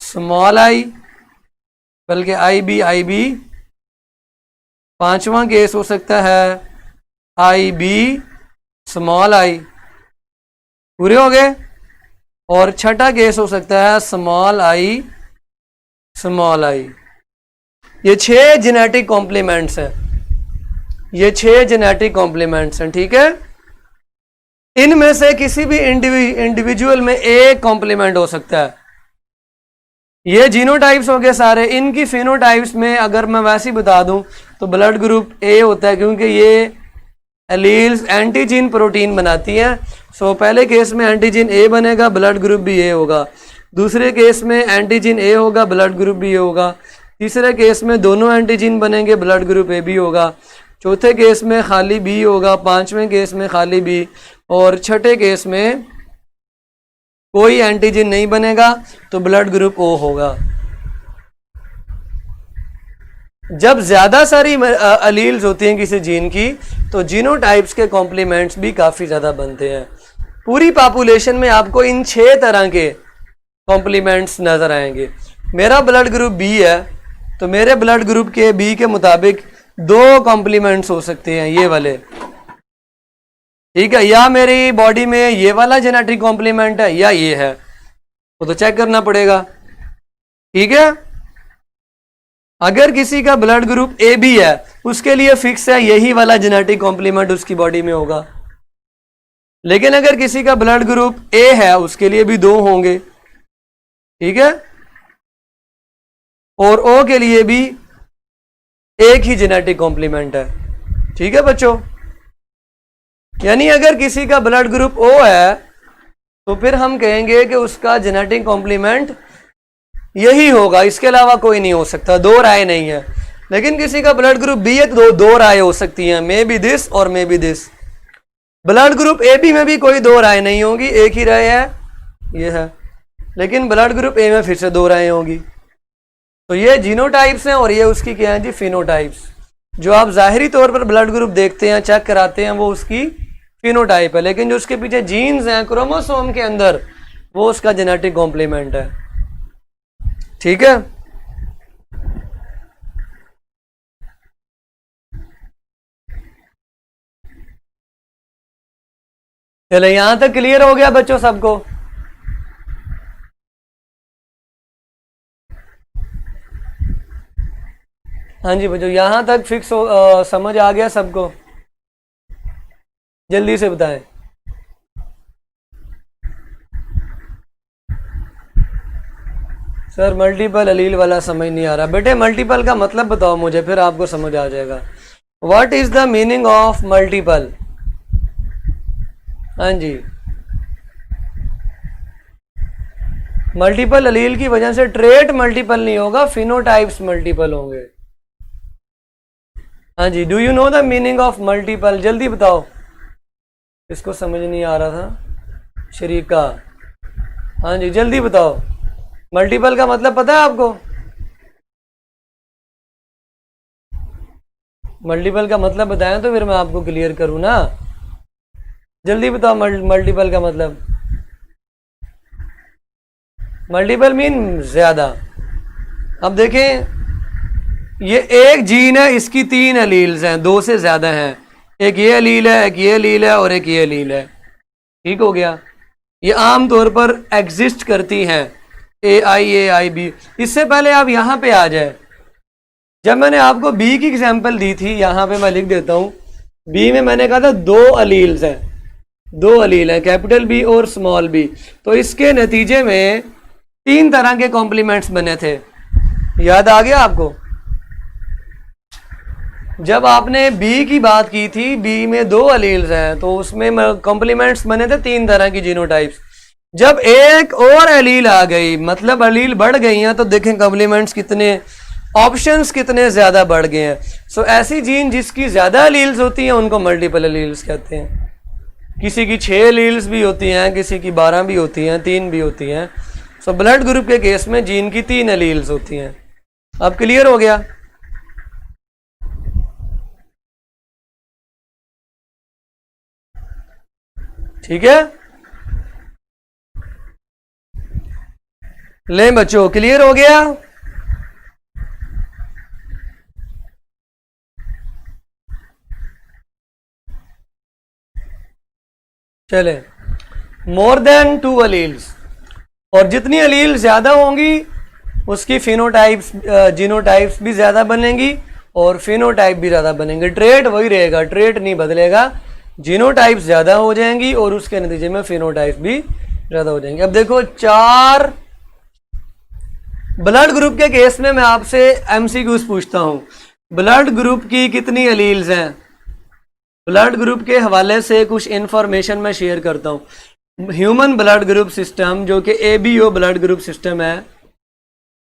स्मॉल आई, बल्कि आई बी, पांचवा केस हो सकता है आई बी स्मॉल आई। पूरे हो गए। और छठा केस हो सकता है स्मॉल आई स्मॉल आई। ये 6 जेनेटिक कॉम्प्लीमेंट्स हैं, ये 6 जेनेटिक कॉम्प्लीमेंट्स हैं, ठीक है। इनमें से किसी भी इंडिविजुअल में एक कॉम्प्लीमेंट हो सकता है। ये जीनोटाइप्स हो गए सारे। इनकी फिनोटाइप्स में अगर मैं वैसे ही बता दूं तो ब्लड ग्रुप ए होता है, क्योंकि ये एलील्स एंटीजीन प्रोटीन बनाती हैं। सो पहले केस में एंटीजीन ए बनेगा, ब्लड ग्रुप भी ए होगा। दूसरे केस में एंटीजीन ए होगा, ब्लड ग्रुप भी ए होगा। तीसरे केस में दोनों एंटीजीन बनेंगे, ब्लड ग्रुप ए भी होगा। चौथे केस में खाली बी होगा, पांचवें केस में खाली बी, और छठे केस में कोई एंटीजन नहीं बनेगा तो ब्लड ग्रुप ओ होगा। जब ज्यादा सारी अलील्स होती हैं किसी जीन की तो जीनोटाइप्स के कॉम्प्लीमेंट्स भी काफी ज्यादा बनते हैं। पूरी पॉपुलेशन में आपको इन 6 तरह के कॉम्प्लीमेंट्स नजर आएंगे। मेरा ब्लड ग्रुप बी है तो मेरे ब्लड ग्रुप के बी के मुताबिक 2 कॉम्प्लीमेंट्स हो सकते हैं, ये वाले, ठीक है। या मेरी बॉडी में ये वाला जेनेटिक कॉम्प्लीमेंट है या ये है, वो तो चेक करना पड़ेगा, ठीक है। अगर किसी का ब्लड ग्रुप ए बी है उसके लिए फिक्स है यही वाला जेनेटिक कॉम्प्लीमेंट उसकी बॉडी में होगा। लेकिन अगर किसी का ब्लड ग्रुप ए है उसके लिए भी 2 होंगे, ठीक है। और ओ के लिए भी एक ही जेनेटिक कॉम्प्लीमेंट है, ठीक है बच्चों। यानी अगर किसी का ब्लड ग्रुप ओ है तो फिर हम कहेंगे कि उसका जेनेटिक कॉम्प्लीमेंट यही होगा, इसके अलावा कोई नहीं हो सकता, 2 राय नहीं है। लेकिन किसी का ब्लड ग्रुप बी है तो 2 राय हो सकती हैं, मे बी दिस और maybe this. Blood group A B में भी कोई 2 राय नहीं होगी, एक ही राय है, ये है। लेकिन ब्लड ग्रुप ए में फिर से 2 राय होगी। तो ये जीनोटाइप्स हैं और ये उसकी क्या है जी, फिनोटाइप्स। जो आप जाहिरी तौर पर ब्लड ग्रुप देखते हैं, चेक कराते हैं, वो उसकी फिनोटाइप है। लेकिन जो उसके पीछे जीन्स हैं क्रोमोसोम के अंदर, वो उसका जेनेटिक कॉम्प्लीमेंट है, ठीक है। चले यहां तक क्लियर हो गया बच्चों सबको? हाँ जी बच्चों, यहां तक फिक्स हो, समझ आ गया सबको? जल्दी से बताएं। सर मल्टीपल अलील वाला समझ नहीं आ रहा। बेटे मल्टीपल का मतलब बताओ मुझे, फिर आपको समझ आ जाएगा। What is the meaning of multiple? हाँ जी, मल्टीपल अलील की वजह से ट्रेट मल्टीपल नहीं होगा, फिनोटाइप्स मल्टीपल होंगे। हाँ जी, do you know the meaning of multiple? जल्दी बताओ, इसको समझ नहीं आ रहा था। शरीका, हाँ जी जल्दी बताओ, मल्टीपल का मतलब पता है आपको? मल्टीपल का मतलब बताएं तो फिर मैं आपको क्लियर करूं ना। जल्दी बताओ मल्टीपल का मतलब। मल्टीपल मीन ज्यादा। अब देखें, ये एक जीन है, इसकी 3 अलील्स हैं, 2 से ज्यादा हैं। एक ये अलील है, एक ये अलील है और एक ये अलील है, ठीक हो गया। ये आम तौर पर एग्जिस्ट करती हैं, ए आई बी। इससे पहले आप यहाँ पे आ जाए, जब मैंने आपको बी की एग्जांपल दी थी, यहाँ पे मैं लिख देता हूँ। बी में मैंने कहा था 2 अलील्स हैं, 2 अलील हैं, कैपिटल बी और स्मॉल बी। तो इसके नतीजे में 3 तरह के कॉम्प्लीमेंट्स बने थे, याद आ गया आपको? जब आपने बी की बात की थी, बी में 2 अलील्स हैं तो उसमें कॉम्प्लीमेंट्स बने थे 3 तरह की जीनोटाइप्स। जब एक और अलील आ गई, मतलब अलील बढ़ गई हैं, तो देखें कॉम्प्लीमेंट्स कितने ऑप्शंस कितने ज्यादा बढ़ गए हैं। सो ऐसी जीन जिसकी ज्यादा एलील्स होती हैं उनको मल्टीपल एलील्स कहते हैं। किसी की 6 एलील्स भी होती हैं, किसी की 12 भी होती हैं, 3 भी होती हैं। सो ब्लड ग्रुप के केस में जीन की 3 एलील्स होती हैं। अब क्लियर हो गया? ठीक है, ले बच्चों क्लियर हो गया? चले, मोर देन 2 अलील्स, और जितनी अलील ज्यादा होंगी उसकी फिनोटाइप्स जीनोटाइप्स भी ज्यादा बनेंगी और फिनोटाइप भी ज्यादा बनेंगे। ट्रेट वही रहेगा, ट्रेट नहीं बदलेगा, जीनोटाइप्स ज्यादा हो जाएंगी और उसके नतीजे में फिनोटाइप भी ज्यादा हो जाएंगे। अब देखो 4 ब्लड ग्रुप के केस में मैं आपसे एमसीक्यूज पूछता हूं। ब्लड ग्रुप की कितनी एलील्स हैं? ब्लड ग्रुप के हवाले से कुछ इंफॉर्मेशन मैं शेयर करता हूं। ह्यूमन ब्लड ग्रुप सिस्टम जो कि एबीओ ब्लड ग्रुप सिस्टम है,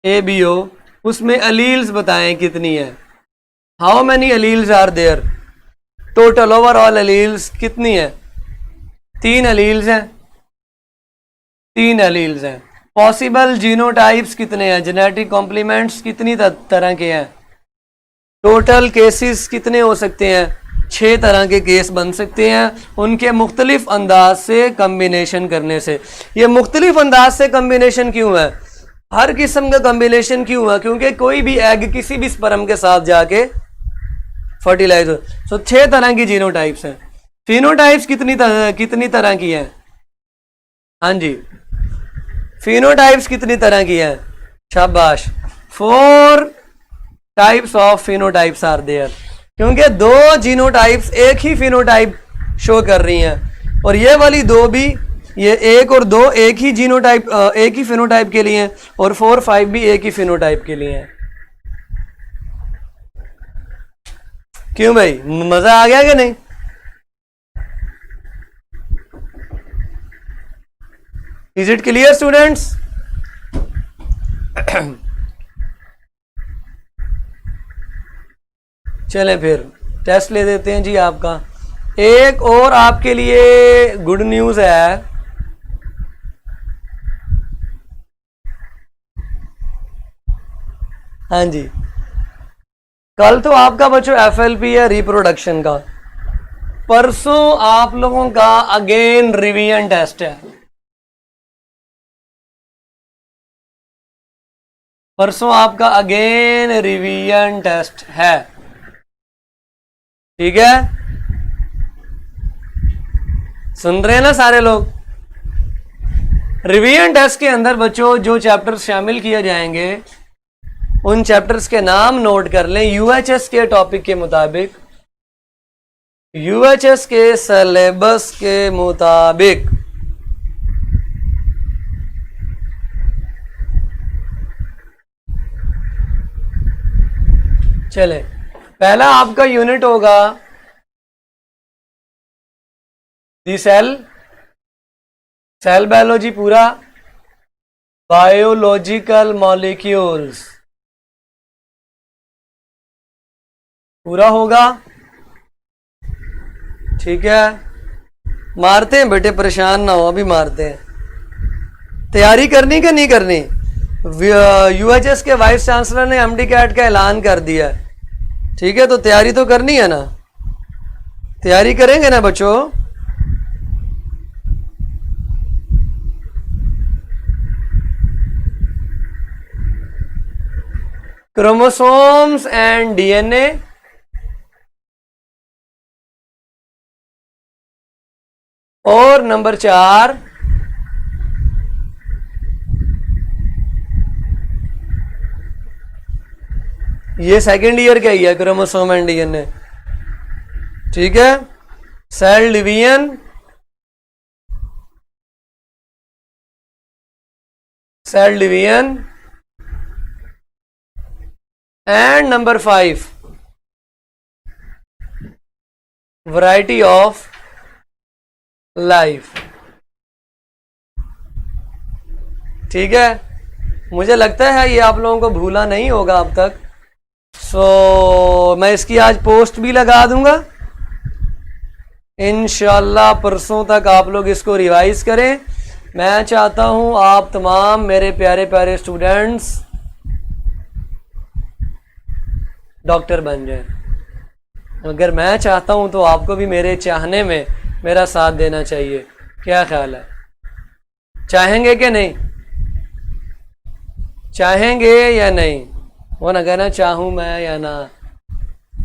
एबीओ, उसमें अलील्स बताएं कितनी है। How many alleles are there? Total overall alleles कितनी है? 3 अलील्स हैं, 3 अलील्स हैं। पॉसिबल जीनोटाइप्स कितने हैं? जेनेटिक कॉम्प्लीमेंट्स कितनी तरह के हैं? टोटल केसेस कितने हो सकते हैं? 6 तरह के केस बन सकते हैं, उनके मुख्तलिफ अंदाज से कम्बिनेशन करने से। ये मुख्तलिफ अंदाज से कम्बिनेशन क्यों है? हर किस्म का कम्बिनेशन क्यों है? क्योंकि कोई भी एग किसी भी स्पर्म के साथ जाके फर्टिलाइज हो। सो 6 तरह की जीनोटाइप्स हैं। फिनोटाइप्स कितनी तरह की हैं? हाँ जी, फिनोटाइप्स कितनी तरह की हैं? शाबाश, 4 types of phenotypes are there. क्योंकि 2 जीनोटाइप्स एक ही फिनोटाइप शो कर रही हैं, और ये वाली 2 भी, ये 1 और 2 एक ही जीनोटाइप एक ही फिनोटाइप के लिए हैं, और 4 5 भी एक ही फिनोटाइप के लिए हैं। क्यों भाई, मजा आ गया कि नहीं? Is it clear students? चलें फिर टेस्ट ले देते हैं जी आपका। एक और आपके लिए गुड न्यूज़ है। हाँ जी, कल तो आपका बच्चों एफएलपी है रिप्रोडक्शन का, परसों आप लोगों का अगेन रिवीजन टेस्ट है। परसों आपका अगेन रिवीजन टेस्ट है, ठीक है? सुन रहे हैं ना सारे लोग? रिवीजन टेस्ट के अंदर बच्चों जो चैप्टर्स शामिल किए जाएंगे उन चैप्टर्स के नाम नोट कर लें यूएचएस के टॉपिक के मुताबिक, यूएचएस के सिलेबस के मुताबिक। चले, पहला आपका यूनिट होगा दी सेल बायोलॉजी पूरा, बायोलॉजिकल मॉलिक्यूल्स पूरा होगा, ठीक है? मारते हैं बेटे, परेशान ना हो, अभी मारते हैं। तैयारी करनी कि नहीं करनी? यूएचएस के वाइस चांसलर ने एमडी कैट का ऐलान कर दिया है, ठीक है? तो तैयारी तो करनी है ना, तैयारी करेंगे ना बच्चों? क्रोमोसोम्स एंड डीएनए, और नंबर 4 ये सेकेंड ईयर का ही है, क्रोमोसोम एंड डीएनए, ठीक है? Cell division, cell division, and number 5 variety of life, ठीक है? मुझे लगता है ये आप लोगों को भूला नहीं होगा अब तक। मैं इसकी आज पोस्ट भी लगा दूंगा। इंशाल्लाह परसों तक आप लोग इसको रिवाइज करें। मैं चाहता हूं आप तमाम मेरे प्यारे प्यारे स्टूडेंट्स डॉक्टर बन जाएं। अगर मैं चाहता हूं तो आपको भी मेरे चाहने में मेरा साथ देना चाहिए। क्या ख्याल है, चाहेंगे कि नहीं? चाहेंगे या नहीं? वो ना कहना चाहूं मैं या ना,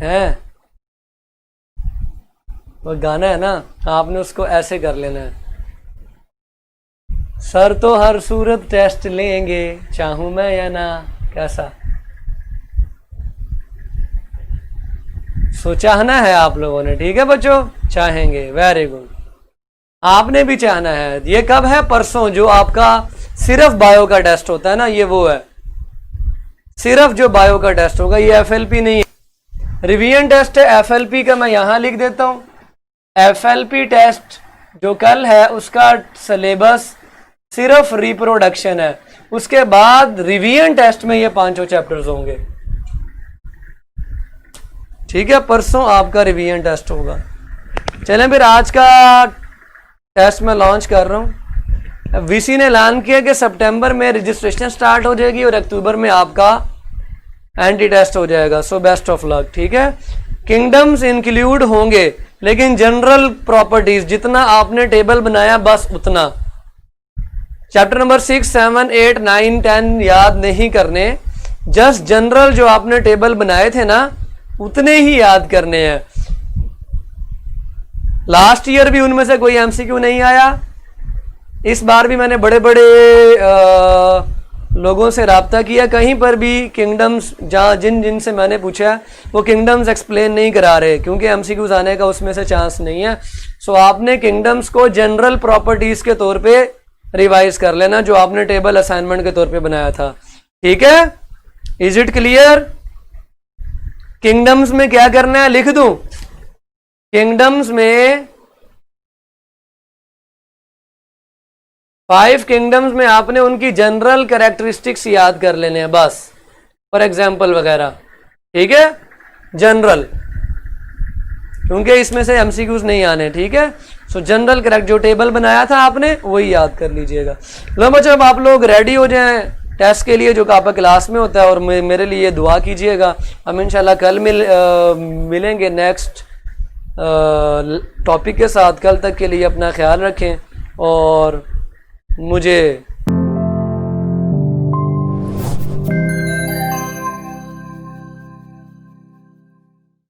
है वो गाना है ना, आपने उसको ऐसे कर लेना है, सर तो हर सूरत टेस्ट लेंगे चाहूं मैं या ना। कैसा? सो चाहना है आप लोगों ने, ठीक है बच्चों? चाहेंगे, वेरी गुड। आपने भी चाहना है। ये कब है? परसों, जो आपका सिर्फ बायो का टेस्ट होता है ना, ये वो है, सिर्फ जो बायो का टेस्ट होगा। ये एफएलपी नहीं है, रिवीजन टेस्ट है। एफएलपी का मैं यहां लिख देता हूं। एफएलपी टेस्ट जो कल है उसका सिलेबस सिर्फ रिप्रोडक्शन है। उसके बाद रिवीजन टेस्ट में ये 5 चैप्टर्स होंगे, ठीक है? परसों आपका रिवीजन टेस्ट होगा। चलें फिर, आज का टेस्ट मैं लॉन्च कर रहा हूं। वीसी ने ऐलान किया कि सितंबर में रजिस्ट्रेशन स्टार्ट हो जाएगी और अक्टूबर में आपका एंटी टेस्ट हो जाएगा। सो बेस्ट ऑफ लक, ठीक है? किंगडम्स इंक्लूड होंगे, लेकिन जनरल प्रॉपर्टीज जितना आपने टेबल बनाया बस उतना। चैप्टर नंबर 6, 7, 8, 9, 10 याद नहीं करने, जस्ट जनरल जो आपने टेबल बनाए थे ना उतने ही याद करने हैं। लास्ट ईयर भी उनमें से कोई एमसीक्यू नहीं आया। इस बार भी मैंने बड़े बड़े लोगों से राब्ता किया, कहीं पर भी किंगडम्स जहाँ जिन से मैंने पूछा वो किंगडम्स एक्सप्लेन नहीं करा रहे, क्योंकि एमसीक्यूज आने का उसमें से चांस नहीं है। सो आपने किंगडम्स को जनरल प्रॉपर्टीज के तौर पे रिवाइज कर लेना, जो आपने टेबल असाइनमेंट के तौर पे बनाया था, ठीक है? Is it clear? किंगडम्स में क्या करना है लिख दूं? किंगडम्स में 5 किंगडम्स में आपने उनकी जनरल कैरेक्टरिस्टिक्स याद कर लेने हैं बस, फॉर एग्जाम्पल वगैरह, ठीक है? जनरल, क्योंकि इसमें से एमसीक्यूज नहीं आने, ठीक है? सो जनरल करेक्ट जो टेबल बनाया था आपने वही याद कर लीजिएगा। लो बच्चों, अब आप लोग रेडी हो जाएं टेस्ट के लिए जो आपका क्लास में होता है, और मेरे लिए दुआ कीजिएगा। हम इंशाल्लाह कल मिलेंगे नेक्स्ट टॉपिक के साथ। कल तक के लिए अपना ख्याल रखें और मुझे